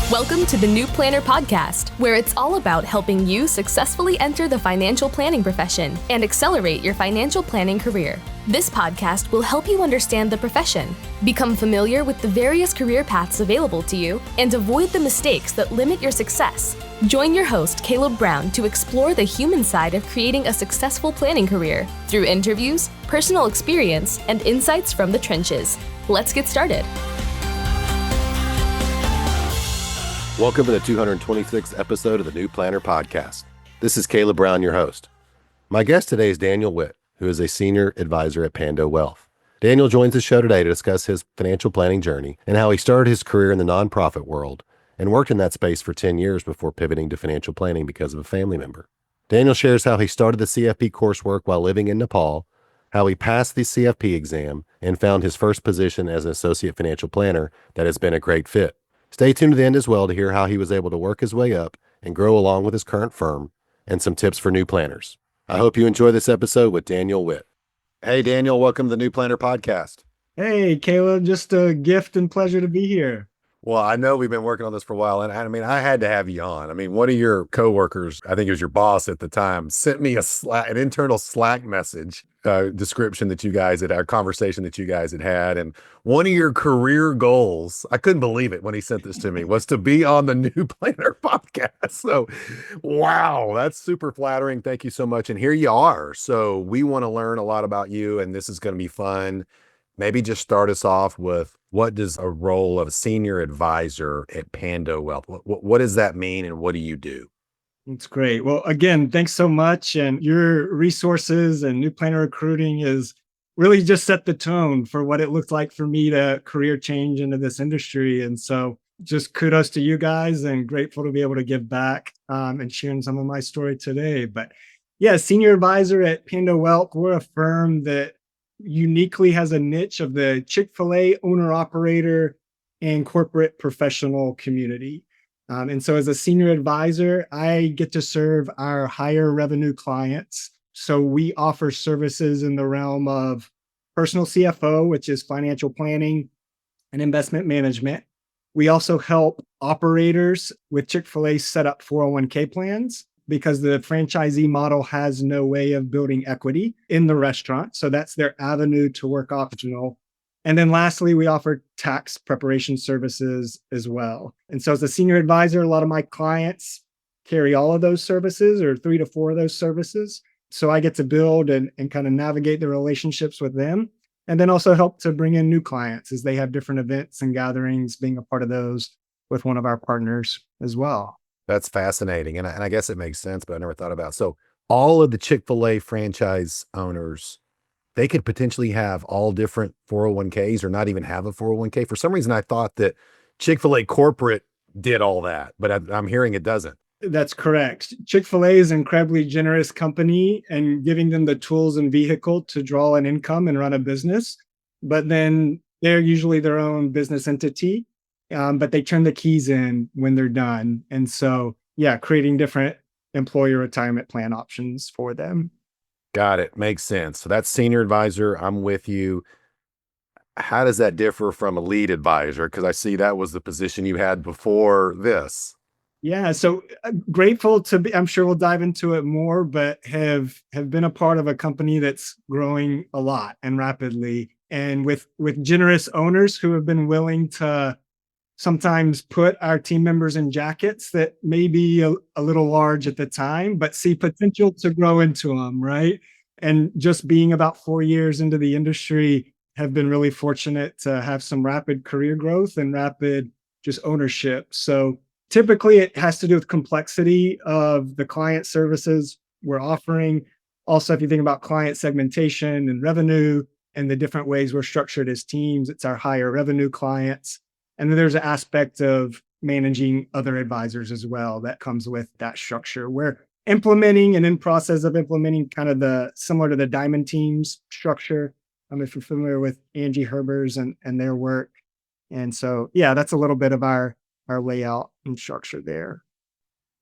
Welcome to the New Planner Podcast, where it's all about helping you successfully enter the financial planning profession and accelerate your financial planning career. This podcast will help you understand the profession, become familiar with the various career paths available to you, and avoid the mistakes that limit your success. Join your host, Caleb Brown, to explore the human side of creating a successful planning career through interviews, personal experience, and insights from the trenches. Let's get started. Welcome to the 226th episode of the New Planner Podcast. This is Caleb Brown, your host. My guest today is Daniel Whitt, who is a senior advisor at Pandowealth. Daniel joins the show today to discuss his financial planning journey and how he started his career in the nonprofit world and worked in that space for 10 years before pivoting to financial planning because of a family member. Daniel shares how he started the CFP coursework while living in Nepal, how he passed the CFP exam, and found his first position as an associate financial planner that has been a great fit. Stay tuned to the end as well to hear how he was able to work his way up and grow along with his current firm and some tips for new planners. I hope you enjoy this episode with Daniel Whitt. Hey, Daniel, welcome to the New Planner Podcast. Hey, Caleb, just a gift and pleasure to be here. Well, I know we've been working on this for a while, and I had to have you on. One of your coworkers, I think it was your boss at the time, sent me an internal Slack message description that you guys had, our conversation that you guys had, and one of your career goals, I couldn't believe it when he sent this to me, was to be on the New Planner Podcast. So, wow, that's super flattering. Thank you so much. And here you are. So we want to learn a lot about you, and this is going to be fun. Maybe just start us off with, what does a role of a senior advisor at Pandowealth, what does that mean, and what do you do? It's great. Well, again, thanks so much. And your resources and New Planner Recruiting is really just set the tone for what it looked like for me to career change into this industry. And so just kudos to you guys, and grateful to be able to give back and sharing some of my story today. But yeah, senior advisor at Pandowealth, we're a firm that uniquely has a niche of the Chick-fil-A owner-operator and corporate professional community. And so as a senior advisor, I get to serve our higher revenue clients. So we offer services in the realm of personal CFO, which is financial planning and investment management. We also help operators with Chick-fil-A set up 401k plans, because the franchisee model has no way of building equity in the restaurant. So that's their avenue to work optional. And then lastly, we offer tax preparation services as well. And so as a senior advisor, a lot of my clients carry all of those services, or 3 to 4 of those services. So I get to build and kind of navigate the relationships with them, and then also help to bring in new clients as they have different events and gatherings, being a part of those with one of our partners as well. That's fascinating. And I guess it makes sense, but I never thought about it. So all of the Chick-fil-A franchise owners, they could potentially have all different 401ks or not even have a 401k. For some reason, I thought that Chick-fil-A corporate did all that, but I'm hearing it doesn't. That's correct. Chick-fil-A is an incredibly generous company, and giving them the tools and vehicle to draw an income and run a business. But then they're usually their own business entity. But they turn the keys in when they're done. And so, yeah, creating different employer retirement plan options for them. Got it. Makes sense. So that's senior advisor. I'm with you. How does that differ from a lead advisor? Because I see that was the position you had before this. Yeah, so grateful to be, I'm sure we'll dive into it more, but have been a part of a company that's growing a lot and rapidly, and with generous owners who have been willing to sometimes put our team members in jackets that may be a little large at the time, but see potential to grow into them, right? And just being about 4 years into the industry, have been really fortunate to have some rapid career growth and rapid just ownership. So typically it has to do with complexity of the client services we're offering. Also, if you think about client segmentation and revenue and the different ways we're structured as teams, it's our higher revenue clients. And then there's an aspect of managing other advisors as well that comes with that structure. We're implementing and in process of implementing kind of similar to the Diamond Teams structure. If you're familiar with Angie Herbers and their work. And so, yeah, that's a little bit of our layout and structure there.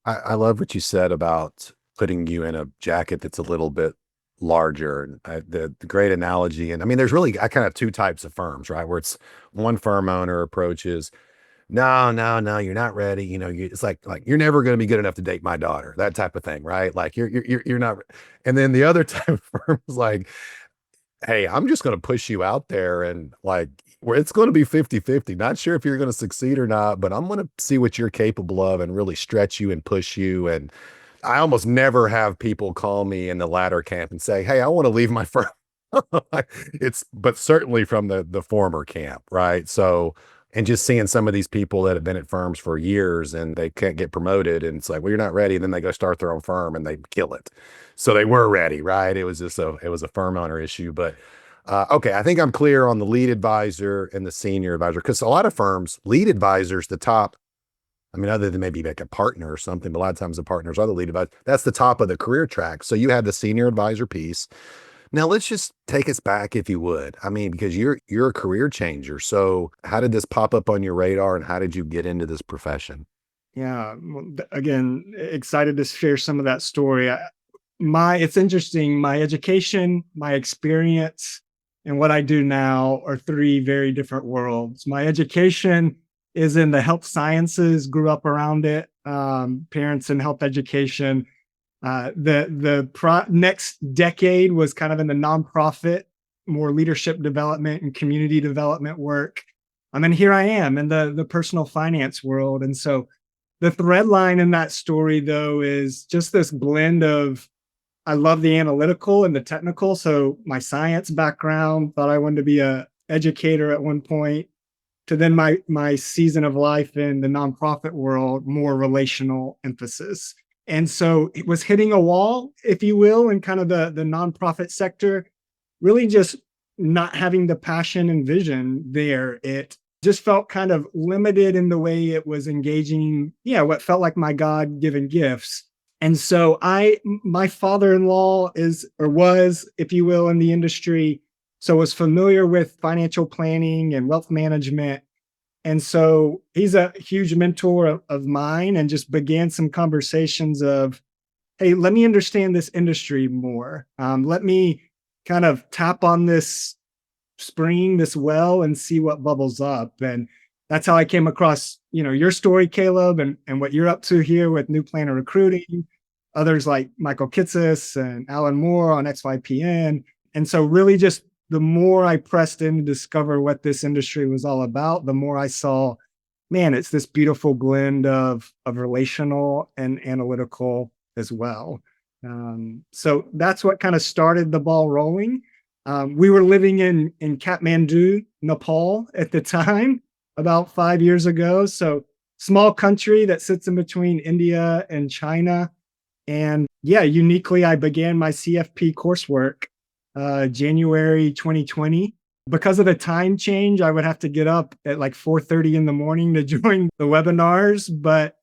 I love what you said about putting you in a jacket that's a little bit larger. The great analogy. And there's really kind of two types of firms, right? Where it's one firm owner approaches no, no, no, you're not ready. It's like you're never going to be good enough to date my daughter, that type of thing, right? Like you're not. And then the other type of firm is like, hey, I'm just going to push you out there and like where it's going to be 50-50. Not sure if you're going to succeed or not, but I'm going to see what you're capable of and really stretch you and push you. And I almost never have people call me in the latter camp and say, hey, I want to leave my firm. But certainly from the former camp, right? So, and just seeing some of these people that have been at firms for years and they can't get promoted, and it's like, well, you're not ready. And then they go start their own firm and they kill it. So they were ready, right? It was a firm owner issue. But okay, I think I'm clear on the lead advisor and the senior advisor, because a lot of firms, lead advisors, the top. I mean, other than maybe like a partner or something, but a lot of times the partners are the lead advisor. That's the top of the career track. So you have the senior advisor piece. Now let's just take us back, if you would. I mean, because you're a career changer. So how did this pop up on your radar, and how did you get into this profession? Yeah. Well, again, excited to share some of that story. It's interesting. My education, my experience, and what I do now are three very different worlds. My education is in the health sciences, grew up around it, parents in health education. The next decade was kind of in the nonprofit, more leadership development and community development work. And here I am in the personal finance world. And so the thread line in that story, though, is just this blend of I love the analytical and the technical. So my science background, thought I wanted to be a educator at one point, to then my season of life in the nonprofit world, more relational emphasis. And so it was hitting a wall, if you will, in kind of the nonprofit sector, really just not having the passion and vision there. It just felt kind of limited in the way it was engaging, what felt like my God-given gifts. And so my father-in-law is or was, if you will, in the industry, so was familiar with financial planning and wealth management. And so he's a huge mentor of mine, and just began some conversations of, hey, let me understand this industry more. Let me kind of tap on this spring, this well, and see what bubbles up. And that's how I came across, your story, Caleb, and what you're up to here with New Planner Recruiting, others like Michael Kitsis and Alan Moore on XYPN. And so really just the more I pressed in to discover what this industry was all about, the more I saw, man, it's this beautiful blend of relational and analytical as well. So that's what kind of started the ball rolling. We were living in Kathmandu, Nepal at the time, about 5 years ago. So small country that sits in between India and China. And uniquely, I began my CFP coursework January 2020. Because of the time change, I would have to get up at like 4:30 in the morning to join the webinars. But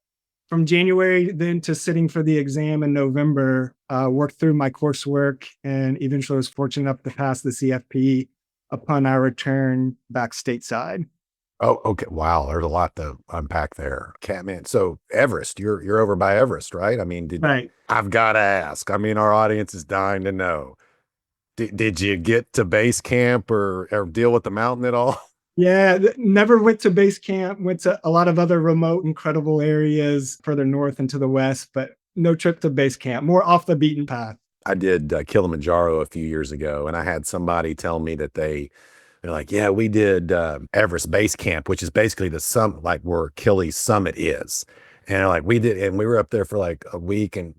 from January then to sitting for the exam in November, worked through my coursework, and eventually was fortunate enough to pass the CFP upon our return back stateside. Oh, okay. Wow. There's a lot to unpack there. Catman. So Everest, you're over by Everest, right? I mean, Right. I've got to ask. I mean, our audience is dying to know. Did you get to base camp or deal with the mountain at all? Yeah, never went to base camp, went to a lot of other remote, incredible areas further north and to the west, but no trip to base camp, more off the beaten path. I did Kilimanjaro a few years ago, and I had somebody tell me that they're like, yeah, we did Everest Base Camp, which is basically the summit, like where Achilles Summit is. And they're like, we did, and we were up there for like a week, and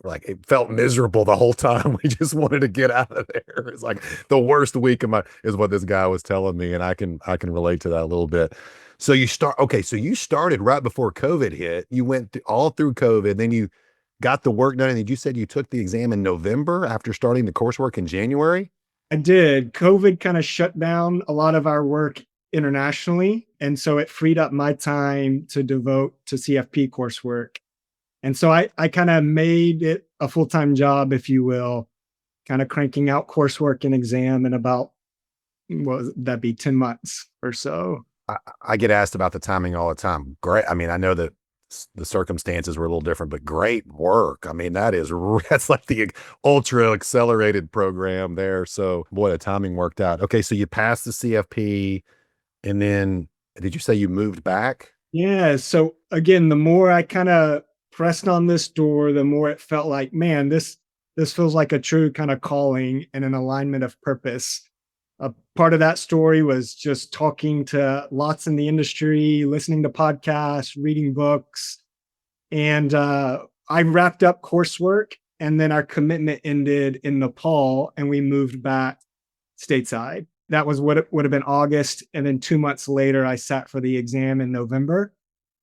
like it felt miserable the whole time. We just wanted to get out of there. It's like the worst week of my is what this guy was telling me, and I can relate to that a little bit. So so you started right before COVID hit. You went all through COVID, then you got the work done, and you said you took the exam in November after starting the coursework in January. I did. COVID kind of shut down a lot of our work internationally. And so it freed up my time to devote to CFP coursework. And so I kind of made it a full-time job, if you will, kind of cranking out coursework and exam in about, what would that be, 10 months or so. I get asked about the timing all the time. Great. I mean, I know that the circumstances were a little different, but great work. I mean, that's like the ultra accelerated program there. So boy, the timing worked out. Okay. So you passed the CFP, and then did you say you moved back? Yeah. So again, the more I kind of pressed on this door, the more it felt like, man, this feels like a true kind of calling and an alignment of purpose. A part of that story was just talking to lots in the industry, listening to podcasts, reading books, and I wrapped up coursework, and then our commitment ended in Nepal, and we moved back stateside. That was what it would have been August. And then 2 months later, I sat for the exam in November.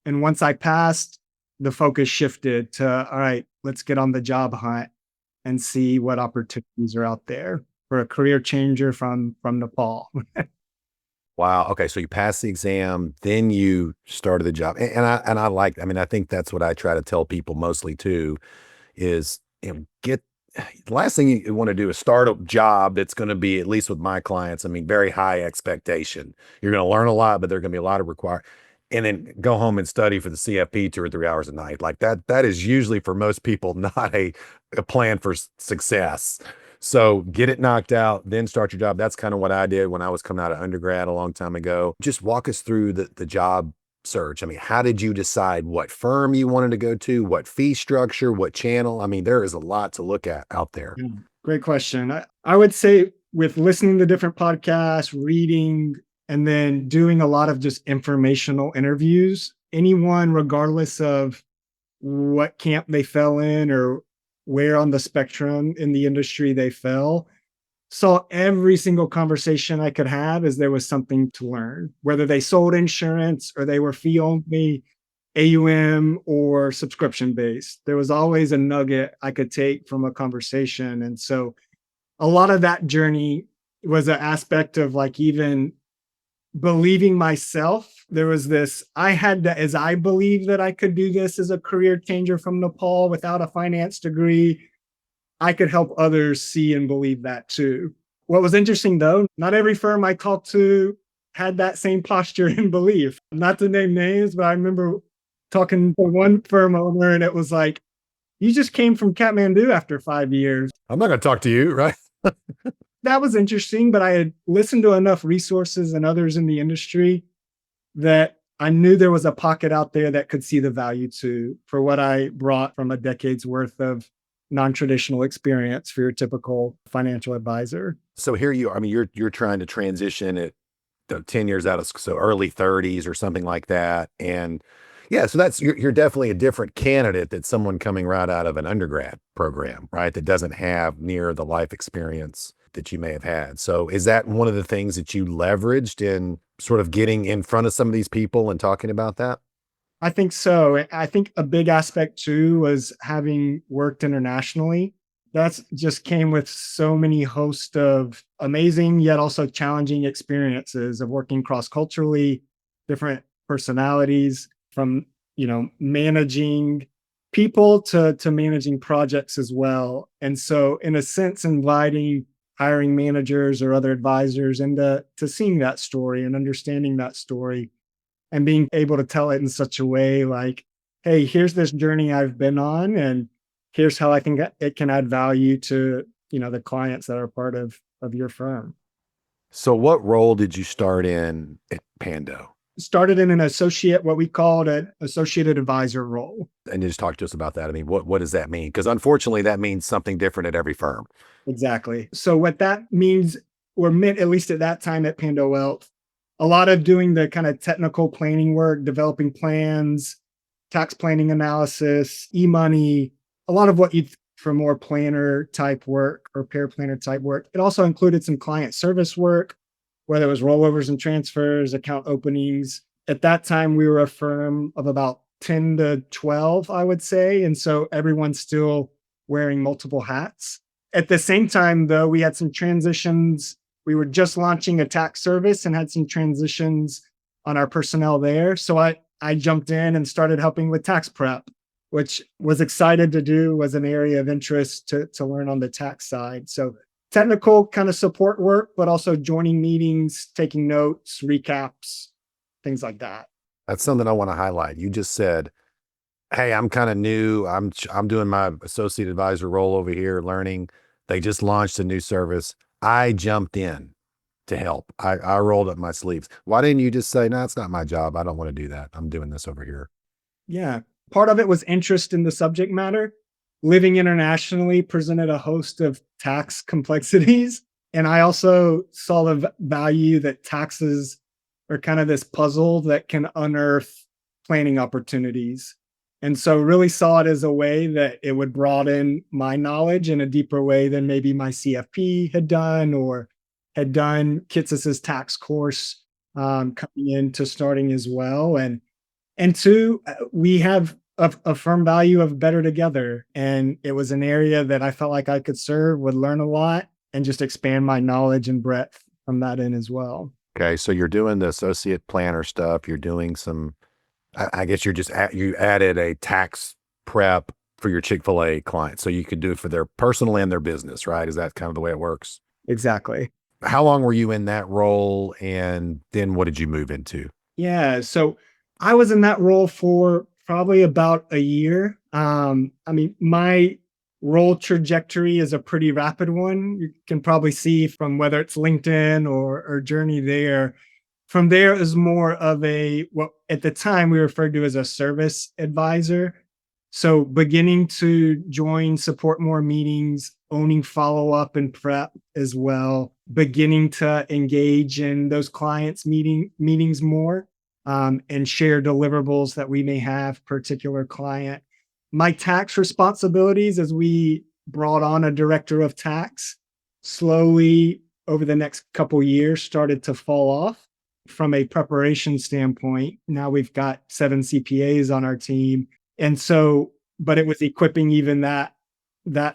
And once I passed, the focus shifted to, all right, let's get on the job hunt and see what opportunities are out there for a career changer from Nepal. Wow. Okay. So you passed the exam, then you started the job. And I like, I mean, I think that's what I try to tell people mostly too is, get the last thing you want to do is start a job that's going to be, at least with my clients, I mean, very high expectation. You're going to learn a lot, but there's going to be a lot of require, and then go home and study for the CFP 2 or 3 hours a night. Like that is usually for most people not a plan for success. So get it knocked out, then start your job. That's kind of what I did when I was coming out of undergrad a long time ago. Just walk us through the job search. I mean, how did you decide what firm you wanted to go to, what fee structure, what channel? I mean, there is a lot to look at out there. Yeah, great question. I would say with listening to different podcasts, reading, and then doing a lot of just informational interviews, anyone, regardless of what camp they fell in or where on the spectrum in the industry they fell, saw every single conversation I could have as there was something to learn, whether they sold insurance or they were fee only, AUM, or subscription based. There was always a nugget I could take from a conversation. And so a lot of that journey was an aspect of like even believing myself. There was this, I had to, as I believe that I could do this as a career changer from Nepal without a finance degree, I could help others see and believe that too. What was interesting though, not every firm I talked to had that same posture and belief. Not to name names, but I remember talking to one firm owner and it was like, you just came from Kathmandu after 5 years. I'm not going to talk to you, right? That was interesting, but I had listened to enough resources and others in the industry that I knew there was a pocket out there that could see the value to for what I brought from a decade's worth of non-traditional experience for your typical financial advisor. So here you are. I mean, you're trying to transition at 10 years out of so early 30s or something like that. And yeah, so that's you're definitely a different candidate than someone coming right out of an undergrad program, right? That doesn't have near the life experience that you may have had. So is that one of the things that you leveraged in sort of getting in front of some of these people and talking about that? I think so. I think a big aspect too was having worked internationally. That's just came with so many host of amazing yet also challenging experiences of working cross culturally, different personalities from, managing people to managing projects as well. And so in a sense, inviting hiring managers or other advisors into to seeing that story and understanding that story and being able to tell it in such a way like, hey, here's this journey I've been on, and here's how I think it can add value to the clients that are part of your firm. So what role did you start in at Pando? Started in an associate, what we called an associated advisor role. And you just talk to us about that. I mean, what does that mean? Because unfortunately, that means something different at every firm. Exactly. So what that means, or meant at least at that time at Pandowealth, a lot of doing the kind of technical planning work, developing plans, tax planning analysis, e-money, a lot of what you for more planner type work or pair planner type work. It also included some client service work, whether it was rollovers and transfers, account openings. At that time, we were a firm of about 10 to 12, I would say. And so everyone's still wearing multiple hats. At the same time, though, we had some transitions. We were just launching a tax service and had some transitions on our personnel there. So I jumped in and started helping with tax prep, which was excited to do, was an area of interest to learn on the tax side. So technical kind of support work, but also joining meetings, taking notes, recaps, things like that. That's something I want to highlight. You just said, hey, I'm kind of new. I'm doing my associate advisor role over here, learning. They just launched a new service. I jumped in. to help. I rolled up my sleeves. Why didn't you just say, no, it's not my job. I don't want to do that. I'm doing this over here. Yeah. Part of it was interest in the subject matter. Living internationally presented a host of tax complexities. And I also saw the value that taxes are kind of this puzzle that can unearth planning opportunities. And so really saw it as a way that it would broaden my knowledge in a deeper way than maybe my CFP had done or had done Kitsis's tax course coming into starting as well. And two, we have a firm value of better together. And it was an area that I felt like I could serve, would learn a lot, and just expand my knowledge and breadth from that end as well. Okay. So you're doing the associate planner stuff. You're doing some, I guess you're just, you added a tax prep for your Chick-fil-A clients. So you could do it for their personal and their business, right? Is that kind of the way it works? Exactly. How long were you in that role? And then what did you move into? Yeah. So I was in that role for probably about a year. I mean, my role trajectory is a pretty rapid one. You can probably see from whether it's LinkedIn or Journey there. From there is more of a, what at the time we referred to as a service advisor. So beginning to join, support more meetings, owning follow up and prep as well, beginning to engage in those clients meetings more, and share deliverables that we may have particular client. My tax responsibilities as we brought on a director of tax slowly over the next couple years started to fall off from a preparation standpoint. Now we've got 7 CPAs on our team. And so, but it was equipping even that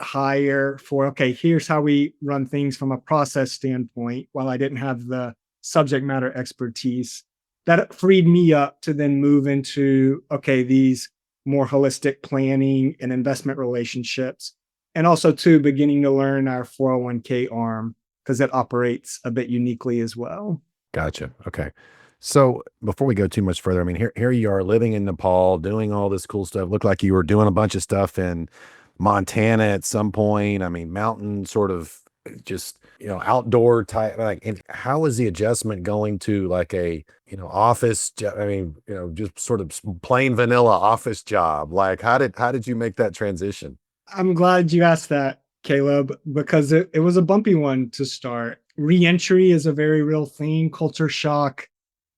hire for, okay, here's how we run things from a process standpoint. While I didn't have the subject matter expertise, that freed me up to then move into, okay, these more holistic planning and investment relationships. And also too, beginning to learn our 401k arm because it operates a bit uniquely as well. Gotcha. Okay. So before we go too much further, I mean, here you are living in Nepal, doing all this cool stuff. Looked like you were doing a bunch of stuff in Montana at some point. I mean, mountain sort of just, outdoor type. Like, and how was the adjustment going to like a, office? I mean, just sort of plain vanilla office job. Like, how did you make that transition? I'm glad you asked that, Caleb, because it was a bumpy one to start. Reentry is a very real thing. Culture shock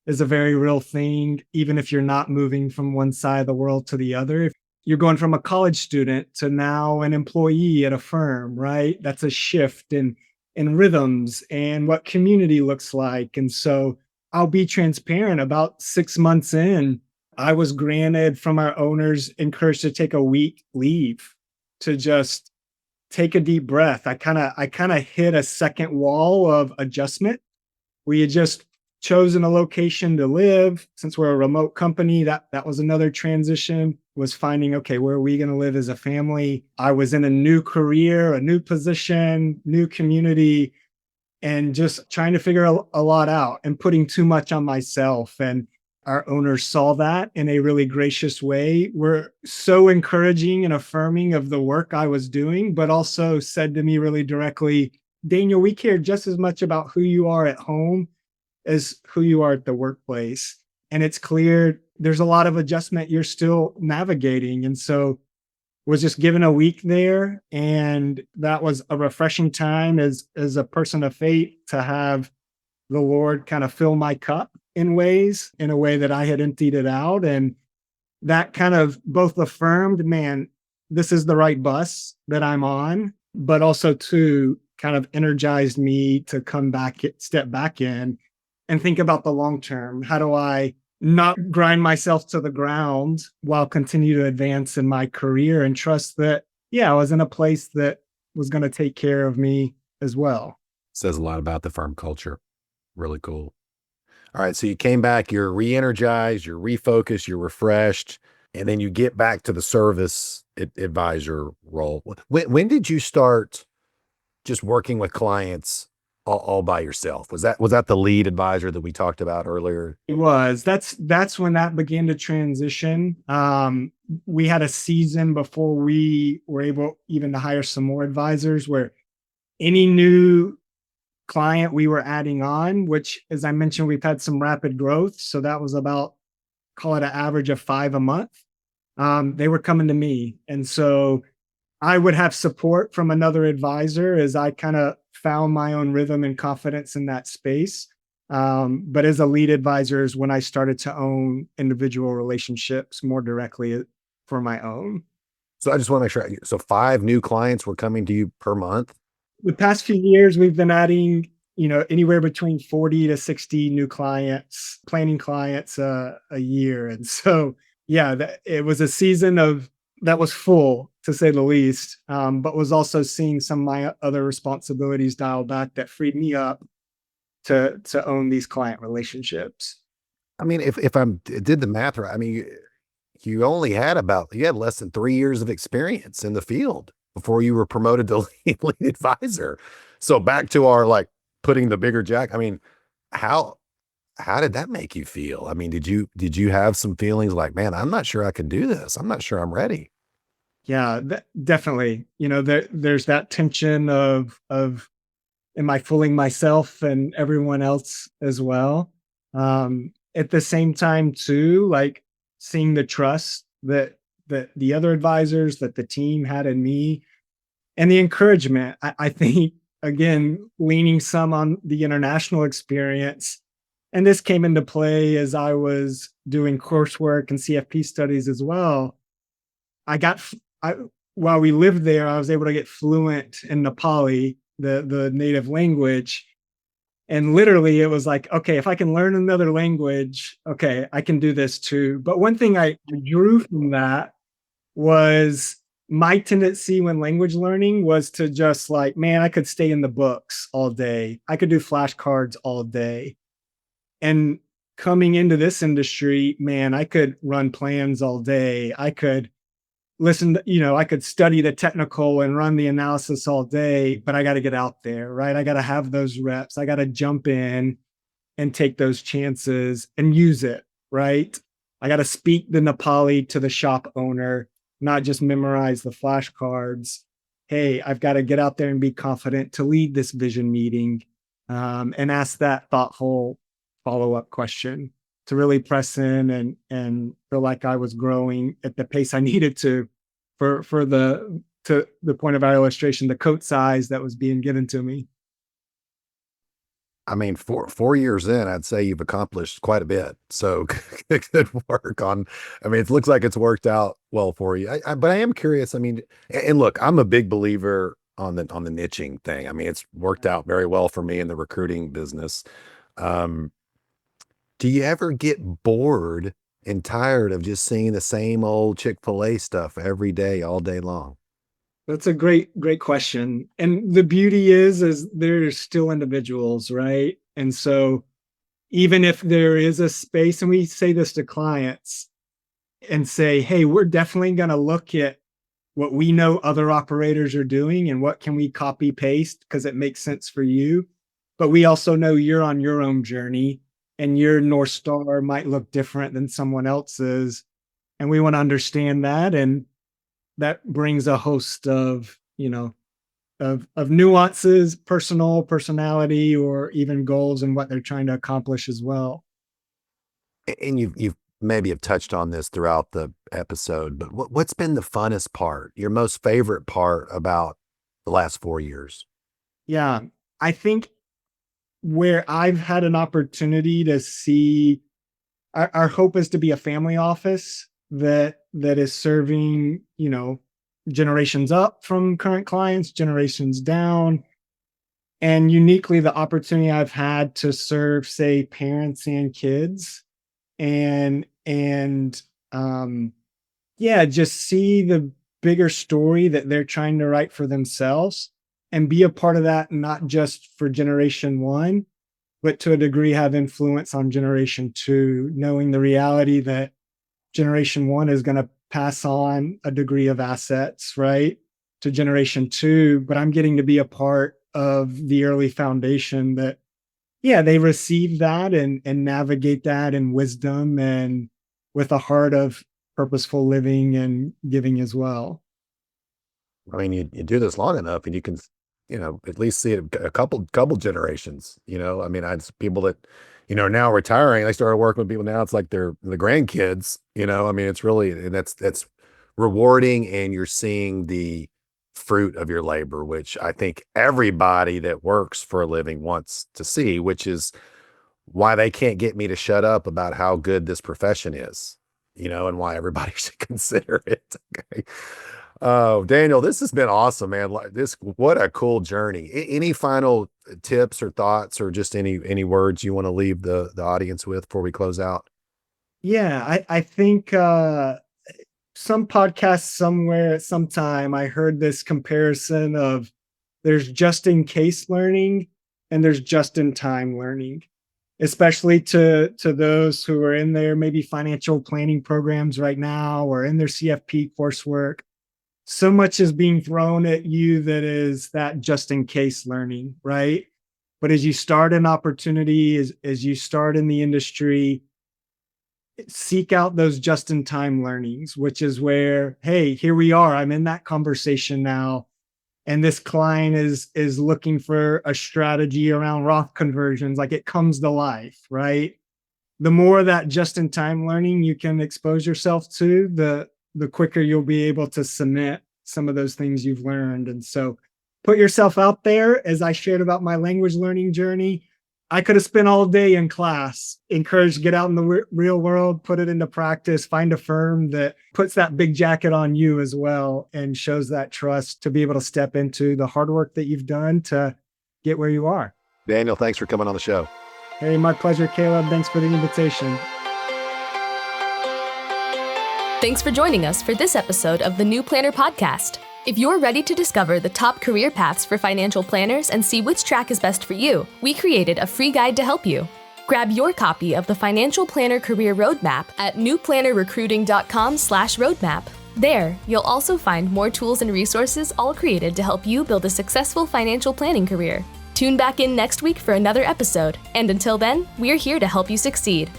is a very real thing, even if you're not moving from one side of the world to the other. If you're going from a college student to now an employee at a firm, right? That's a shift in rhythms and what community looks like. And so I'll be transparent. About 6 months in, I was granted from our owners encouraged to take a week leave to just take a deep breath. I kind of hit a second wall of adjustment. We had just chosen a location to live. Since we're a remote company, that was another transition, was finding, okay, where are we going to live as a family? I was in a new career, a new position, new community, and just trying to figure a lot out and putting too much on myself. And our owners saw that in a really gracious way. Were so encouraging and affirming of the work I was doing, but also said to me really directly, Daniel, we care just as much about who you are at home as who you are at the workplace. And it's clear there's a lot of adjustment you're still navigating. And so was just given a week there. And that was a refreshing time as a person of faith to have the Lord kind of fill my cup in a way that I had emptied it out. And that kind of both affirmed, man, this is the right bus that I'm on, but also too kind of energized me to come back, step back in and think about the long term. How do I not grind myself to the ground while continue to advance in my career and trust that, yeah, I was in a place that was going to take care of me as well. Says a lot about the firm culture. Really cool. All right. So you came back, you're re-energized, you're refocused, you're refreshed, and then you get back to the service advisor role. When did you start just working with clients all by yourself? Was that the lead advisor that we talked about earlier? It was. That's when that began to transition. We had a season before we were able even to hire some more advisors where any new client we were adding on, which, as I mentioned, we've had some rapid growth. So that was about, call it an average of 5 a month. They were coming to me. And so I would have support from another advisor as I kind of found my own rhythm and confidence in that space. But as a lead advisor is when I started to own individual relationships more directly for my own. So I just want to make sure. So 5 new clients were coming to you per month. The past few years, we've been adding, anywhere between 40 to 60 new clients, planning clients a year. And so, yeah, it was a season that was full to say the least, but was also seeing some of my other responsibilities dial back that freed me up to own these client relationships. I mean, if I did the math right, I mean, you had less than 3 years of experience in the field before you were promoted to lead advisor. So back to our like putting the bigger jack. I mean, how did that make you feel? I mean, did you have some feelings like, man, I'm not sure I can do this. I'm not sure I'm ready. Yeah, definitely. There's that tension of am I fooling myself and everyone else as well? At the same time, too, like seeing the trust that the other advisors, that the team had in me, and the encouragement. I think again, leaning some on the international experience, and this came into play as I was doing coursework and CFP studies as well. I got I while we lived there, I was able to get fluent in Nepali, the native language. And literally it was like, okay, if I can learn another language, okay, I can do this too. But one thing I drew from that was my tendency when language learning was to just like, man, I could stay in the books all day. I could do flashcards all day. And coming into this industry, man, I could run plans all day. I could I could study the technical and run the analysis all day, but I got to get out there, right? I got to have those reps. I got to jump in and take those chances and use it, right? I got to speak the Nepali to the shop owner, not just memorize the flashcards. Hey, I've got to get out there and be confident to lead this vision meeting, and ask that thoughtful follow-up question to really press in and feel like I was growing at the pace I needed to for the point of our illustration, the coat size that was being given to me. I mean, 4 years in, I'd say you've accomplished quite a bit. So good work on. I mean, it looks like it's worked out well for you. But I am curious. I mean, and look, I'm a big believer on the niching thing. I mean, it's worked out very well for me in the recruiting business. Um, do you ever get bored and tired of just seeing the same old Chick-fil-A stuff every day, all day long? That's a great question. And the beauty is there's still individuals, right? And so even if there is a space, and we say this to clients and say, hey, we're definitely going to look at what we know other operators are doing and what can we copy paste because it makes sense for you. But we also know you're on your own journey and your North Star might look different than someone else's. And we want to understand that. And that brings a host of, of nuances, personality, or even goals and what they're trying to accomplish as well. And you've maybe have touched on this throughout the episode, but what's been the funnest part, your most favorite part about the last 4 years? Yeah, I think where I've had an opportunity to see our hope is to be a family office that is serving, generations up from current clients, generations down. And uniquely the opportunity I've had to serve, say, parents and kids and yeah, just see the bigger story that they're trying to write for themselves and be a part of that, not just for generation one, but to a degree have influence on generation two, knowing the reality that generation one is going to pass on a degree of assets, right, to generation two. But I'm getting to be a part of the early foundation that, yeah, they receive that and navigate that in wisdom and with a heart of purposeful living and giving as well. I mean, you do this long enough and at least see it a couple generations, I mean, I people that, now retiring, they started working with people now. It's like they're the grandkids, I mean, it's really, and that's rewarding. And you're seeing the fruit of your labor, which I think everybody that works for a living wants to see, which is why they can't get me to shut up about how good this profession is, and why everybody should consider it. Okay. Oh, Daniel, this has been awesome, man. What a cool journey. Any final tips or thoughts, or just any words you want to leave the audience with before we close out? Yeah, I think some podcast somewhere at some time I heard this comparison of there's just in case learning and there's just in time learning, especially to those who are in their maybe financial planning programs right now or in their CFP coursework. So much is being thrown at you that is that just in case learning, right? But as you start an opportunity, as you start in the industry, seek out those just in time learnings, which is where, hey, here we are. I'm in that conversation now. And this client is looking for a strategy around Roth conversions, like it comes to life, right? The more of that just in time learning you can expose yourself to, the quicker you'll be able to cement some of those things you've learned. And so put yourself out there. As I shared about my language learning journey, I could have spent all day in class, encouraged to get out in the real world, put it into practice, find a firm that puts that big jacket on you as well and shows that trust to be able to step into the hard work that you've done to get where you are. Daniel, thanks for coming on the show. Hey, my pleasure, Caleb. Thanks for the invitation. Thanks for joining us for this episode of the New Planner Podcast. If you're ready to discover the top career paths for financial planners and see which track is best for you, we created a free guide to help you. Grab your copy of the Financial Planner Career Roadmap at newplannerrecruiting.com/roadmap. There, you'll also find more tools and resources all created to help you build a successful financial planning career. Tune back in next week for another episode, and until then, we're here to help you succeed.